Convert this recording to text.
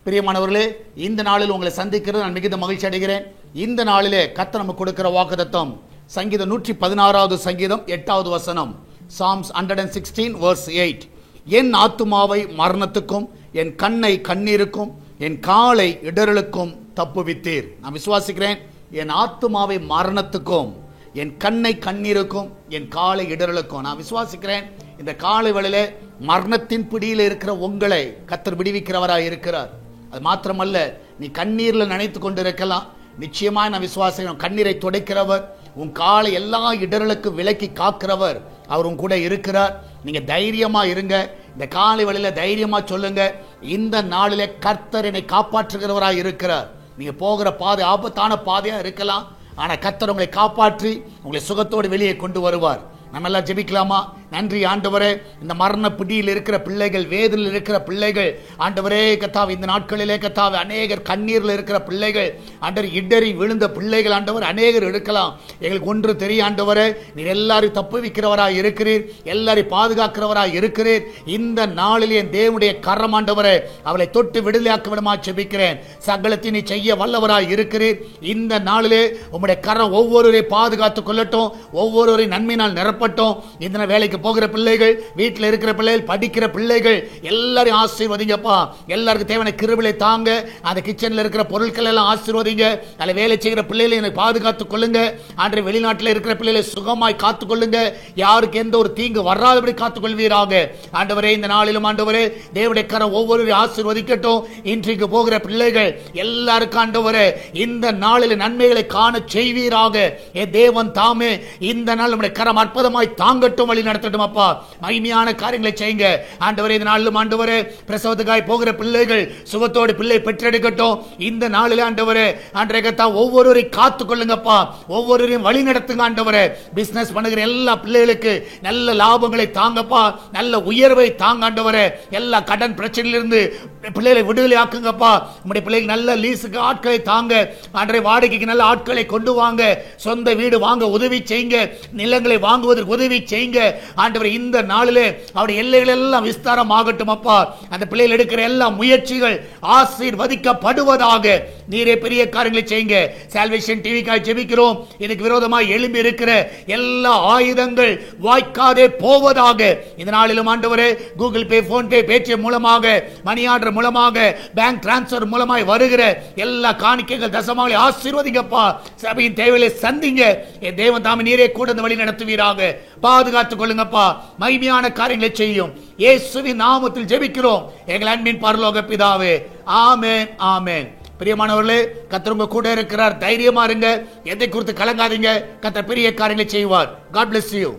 பிரியமானவர்களே, இந்த நாளில் உங்களை சந்திக்கிறது நான் மிகுந்த மகிழ்ச்சி அடைகிறேன். இந்த நாளிலே கர்த்தர் நமக்கு கொடுக்கிற வாக்குத்தத்தம் சங்கீதம் 116வது சங்கீதம் 8வது வசனம். Psalms 116 verse 8. என் ஆத்துமாவை மரணத்துக்கும் என் கண்ணை கண்ணீருக்கும் என் காலை இடறலுக்கும் தப்புவித்தீர். நான் விசுவாசிக்கிறேன், என் ஆத்துமாவை மரணத்துக்கும் என் கண்ணை கண்ணீருக்கும் என் காலை இடறலுக்கும். நான் விசுவாசிக்கிறேன், இந்த காலை வேளையிலே மரணத்தின் பிடியில் இருக்கிற உங்களை கர்த்தர் விடுவிக்கிறவராய் இருக்கிறார். அது மாத்திரமல்ல, நீ கண்ணீரில் நினைத்து கொண்டு இருக்கலாம். நிச்சயமாக நான் விசுவாசிக்கிறேன், கண்ணீரை துடைக்கிறவர், உன் காலை எல்லா இடர்களுக்கு விலக்கி காக்கிறவர் அவர் உன் கூட இருக்கிறார். நீங்க தைரியமா இருங்க. இந்த காலை வேளையில தைரியமா சொல்லுங்க, இந்த நாளிலே கர்த்தர் என்னை காப்பாற்றுகிறவராய் இருக்கிறார். நீங்க போகிற பாதை ஆபத்தான பாதையா இருக்கலாம், ஆனா கர்த்தர் உங்களை காப்பாற்றி உங்களை சுகத்தோடு வெளியே கொண்டு வருவார். நம்ம எல்லாம் ஜெபிக்கலாமா? நன்றி ஆண்டவரே, இந்த மரண பிடியில் இருக்கிற பிள்ளைகள், வேதனையில் இருக்கிற பிள்ளைகள், ஆண்டவரே கர்த்தாவே, இந்த நாட்களிலே கர்த்தாவே அநேகர் கண்ணீரில் இருக்கிற பிள்ளைகள், ஆண்டவர் இடறி விழுந்த பிள்ளைகள், ஆண்டவர் அநேகர் இருக்கலாம். எங்களுக்கு ஒன்று தெரியும் ஆண்டவரே, நீர் எல்லாரையும் தப்புவிக்கிறவராய் இருக்கிறீர், எல்லாரையும் பாதுகாக்கிறவராய் இருக்கிறீர். இந்த நாளிலே தேவனுடைய கரம் ஆண்டவரே அவளை தொட்டு விடுதலையாக்க விடமா ஜெபிக்கிறேன். சகலத்தை நீ செய்ய வல்லவராய் இருக்கிறீர். இந்த நாளிலே உம்முடைய கரம் ஒவ்வொருவரையும் பாதுகாத்துக் கொள்ளட்டும், ஒவ்வொருவரையும் நன்மையினால் நிரப்பட்டும். இந்த வேலைக்கு போகிற பிள்ளைகள், வீட்டில் இருக்கிற பிள்ளைகள், படிக்கிற பிள்ளைகள் எல்லாரையும் ஆசீர்வதிங்கப்பா. எல்லாருக்கும் தேவையான கிருபையை தாங்க. அந்த கிச்சன்ல இருக்கிற பொருட்கள் எல்லாம் ஆசீர்வதிங்க. அதில் வேலை செய்கிற பிள்ளைகளை எனக்கு பாதுகாத்துக் கொள்ளுங்க. ஆண்டவரே, வெளிநாட்டில் இருக்கிற பிள்ளைகளை சுகமாய் காத்துக் கொள்ளுங்க. யாருக்கு எந்த ஒரு தீங்கு வராதபடி காத்துக் கொள்வீராக. ஆண்டவரே, இந்த நாளிலும் ஆண்டவரே தேவனுடைய கரம் ஒவ்வொருவரையும் ஆசீர்வதிக்கட்டும். இன்றைக்கு போகிற பிள்ளைகள் எல்லாருக்கும் ஆண்டவரே இந்த நாளில் நன்மைகளை காண செய்வீராக. தேவன் தாமே இந்த நாள் நம்முடைய கரம் அற்புதமாய் தாங்கட்டும், வழி நடத்தட்டும். அப்பா, மகிமையான காரியங்களை செய்யுங்க ஆண்டவரே. இந்த நாளிலும் ஆண்டவரே பிரசவத்துக்காய் போகிற பிள்ளைகள் சுகத்தோடு பிள்ளை பெற்றெடுக்கட்டும். இந்த நாளில் ஆண்டவரே ஆண்டவரே கர்த்தா ஒவ்வொருவரையும் காத்துக் கொள்ளுங்கப்பா, ஒவ்வொருவரையும் வழி நடத்துங்க ஆண்டவரே. பிசினஸ் பண்ணுகிற எல்லா பிள்ளைகளுக்கு நல்ல லாபங்களை தாங்கப்பா, நல்ல உயர்வை தாங்க ஆண்டவரே. எல்லா கடன் பிரச்சனையிலிருந்து பிள்ளைகளை விடுதலை ஆக்குங்கப்பா. உங்களுடைய பிள்ளைக்கு நல்ல லீஸுக்கு ஆட்களை தாங்க ஆண்டவரே. வாடகைக்கு நல்ல ஆட்களை கொண்டு வாங்க. சொந்த வீடு வாங்க உதவி செய்யுங்க. நிலங்களை வாங்குவதற்கு உதவி செய்யுங்க ஆண்டவரே. இந்த நாளிலே அவருடைய எல்லைகள் எல்லாம் விஸ்தாரம் ஆகட்டும் அப்பா. அந்த பிள்ளைகள் எடுக்கிற எல்லா முயற்சிகள் ஆசீர்வதிக்கப்படுவதாக. நீரே பெரிய காரியங்களை செய்யுங்க. சால்வேஷன் டிவிக்காக ஜெபிக்கிறோம். எனக்கு விரோதமாக எழும்பி இருக்கிற எல்லா ஆயுதங்கள் வாய்க்காதே போவதாக. இந்த நாளிலும் ஆண்டவரே கூகுள் பே, போன் பே, பேடிஎம் மூலமாக, மணி ஆர்டர் மூலமாக, பேங்க் டிரான்ஸ்பர் மூலமாக வருகிற எல்லா காணிக்கைகள் தசமாகளை ஆசீர்வதிங்கப்பா. சபையின் தேவையை சந்திங்க. என் தேவன் தாமே நீரே கூட இந்த வழி நடத்துவீராக. பாதுகாத்துக் கொள்ளுங்கப்பா. மகிமையான காரியங்களை செய்யும். இயேசுவின் நாமத்தில் ஜெபிக்கிறோம் எங்கள் அன்பின் பரலோக பிதாவே. ஆமென், ஆமென். பிரியமானவர்களே, கர்த்தர் உங்க கூட இருக்கிறார். தைரியமா இருங்க. எதை குறித்து கலங்காதீங்க. கர்த்தர் பெரிய காரியங்களை செய்வார். God bless you.